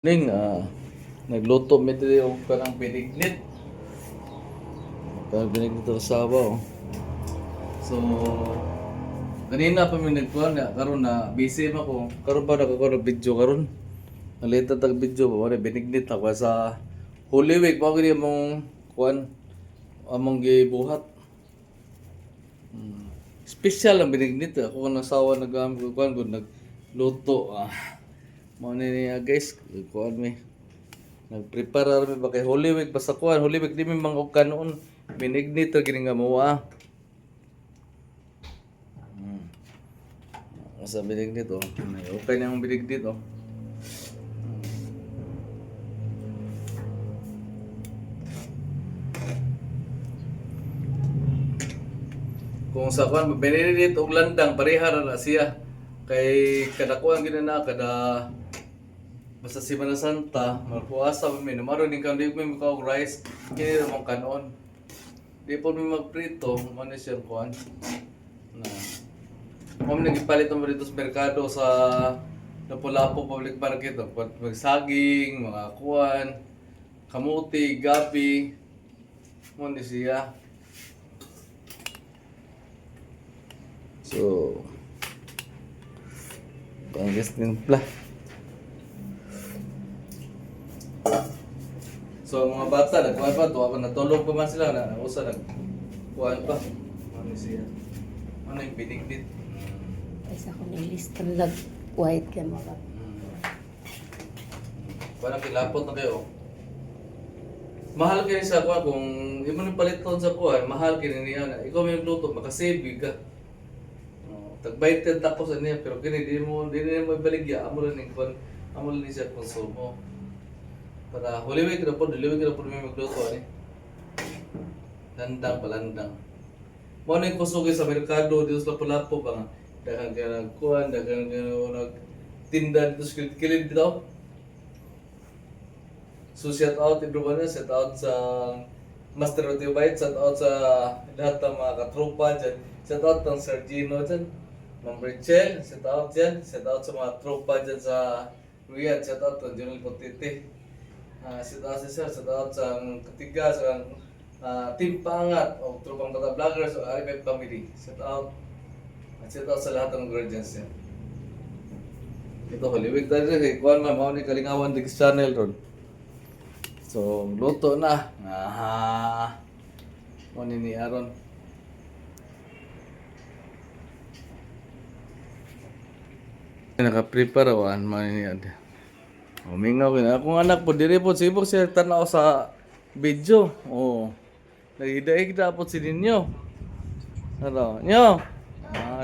Ning, nagluto mi diri og kanang binignit. Kanang binignit sa sabaw. So, kanina pa mi nagkuhan na karon na busy man ko. Karon pa nakakuha ng video karon. Nalita tag video ba wala binignit ako sa Holy Week pa gid mong kuan among gibuhat. Special ang binignit ako nasawa nag kuan ko nagluto. Mao ni niya guys, kuan mi. Nagprepare mi ba kay Holy Week basta kuan Holy Week di mi mangog kanon binignit ra gini nga moa. Sa binignit oh. Okay na ang binignit oh. Kung sa kuan binignit og landang pareha ra na siya. Kay kada kuan gid na kada basta Semana Santa, magpuasa mi numaro ning kan di mi makaog rice kini ra mong kanon. Di po mi magprito, man siya kuan. Na Mom nagipalit mo dito sa merkado sa Lapu-Lapu Public Market, magsaging, mga kuan, kamuti, gabi, mo ni siya. So, ang guys timpla. So mga bata, nagkuhan pa, tuwa pa natulog pa man sila, usa nagkuhan pa. Ano siya? Ano yung binignit? Isa ko nilis talag white kay mga. Parang kilapot na kayo. Mahal kayo sa kuhan, kung hindi mo paliton sa kuhan, mahal kayo niya na. Ikaw may nagluto, makasave ka. Tag-20 ako sa niya, pero kini di mo ibaligya, amo lang yung kuhan, amo lang siya konsumo. Para Holy Week na po may magluto ani. Landang palandang. Mo na yung kusog sa merkado dito sa Lapu-Lapu ba nga. Daghang ka nagkuhan, daghang ka nagtinda dito sa kilid dito. So shout out everyone, shout out sa Master Roti Bite, shout out sa lahat ng mga katropa dyan. Shout out ng Sir Gino dyan. Ma'am Rachel, shout out dyan. Shout out sa mga tropa dyan sa Riyadh, shout out ng Junel Potete. Shout out sa shout out sa katiga, sa Team Pangat o Tropang Bata Vloggers o RFF Family. Shout out. At shout out sa lahat ng guardians yan. Ito, Holy Week tayo kay Kuan Ma'am, ako ni Kalingawan Diggs Channel ron. So, luto na. Ano ni Aaron. Naka-prepare awan man ni Aaron. Umingaw ko na. Akong anak po, diri po, sibok siya tanaw sa video. Oo. Naghidaig na po si ninyo. Ano? Nyo?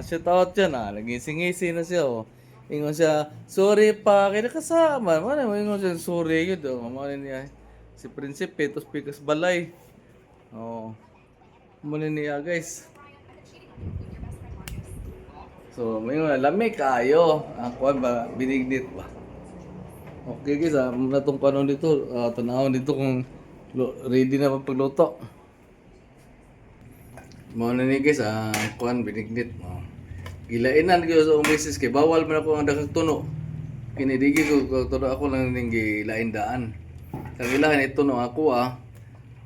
Shout out yan naging-singisi na siya. Oh. Ingon siya, sorry pa, kaya nakasama. Ano mo, ingon siya, sorry yun. Oh. Muna niya, si Prinsipe, tos Pikas Balay. Oo. Muna niya, guys. So, may nga, lamig kayo. Ako ba, binignit ba? Okay guys, muna itong panon dito, tanahon dito kung ready na pagluto. Muna ni guys, kuhan, binignit. Gilainan ko sa umisis kay bawal man ako ang dagang tuno. Kinidigi ko, tuno ako lang ning gilain daan. Kang ilahan ito no ako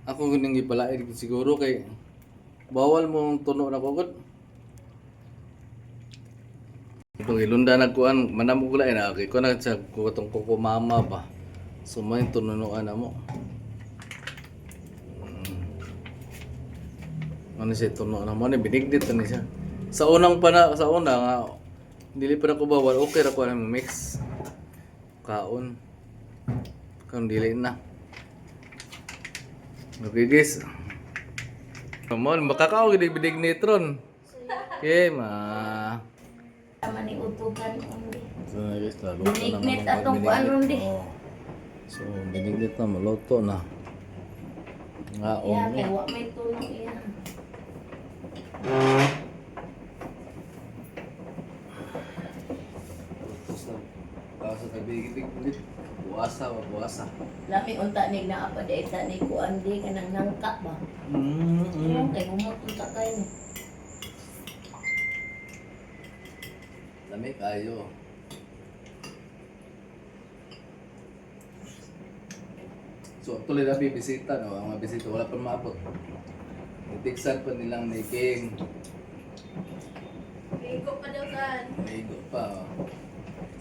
ako ning gipalain siguro kay bawal mong tuno na kogod. Itong ilunda nagkuan manamugula na kay ko na sa kutong kuko mama ba. So may tununuan na mo. Ano siya tuno na mo ni binignit ni siya. Sa una nga dili pa na ko bawal okay ra ko na mix. Kaon. Kung dili na. Okay guys. Mo makakaw gid binignit ron. Okay Tama ni utugan undi. So guys, lalo Binignit atong kuan undi. So binignit na maluto na. Ngaon. Yeah, kay wa may tuno iya. Sa binignit, buwasa. Lami unta nig naa pa di ta ni kuan di kanang nangka ba. Kay humot unta kay ni. Lamig kayo. So, tuloy na bibisita, no? Ang mga bisita, wala pa maabot. Itiksan pa nilang ni King. Igo pa daw kan. Maigo pa, oh.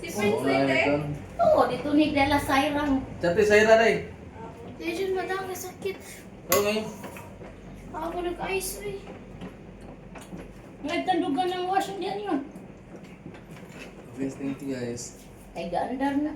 Si Oo, Prince nga Lele. ito. Oo, dito ni Dela Sairang. Chati, sa'yo na rin. Diyan madami sakit. Okay. Ako nag-ice eh. Nagtandugan ng washing yan yun. Thank you guys. Ay, gandar na.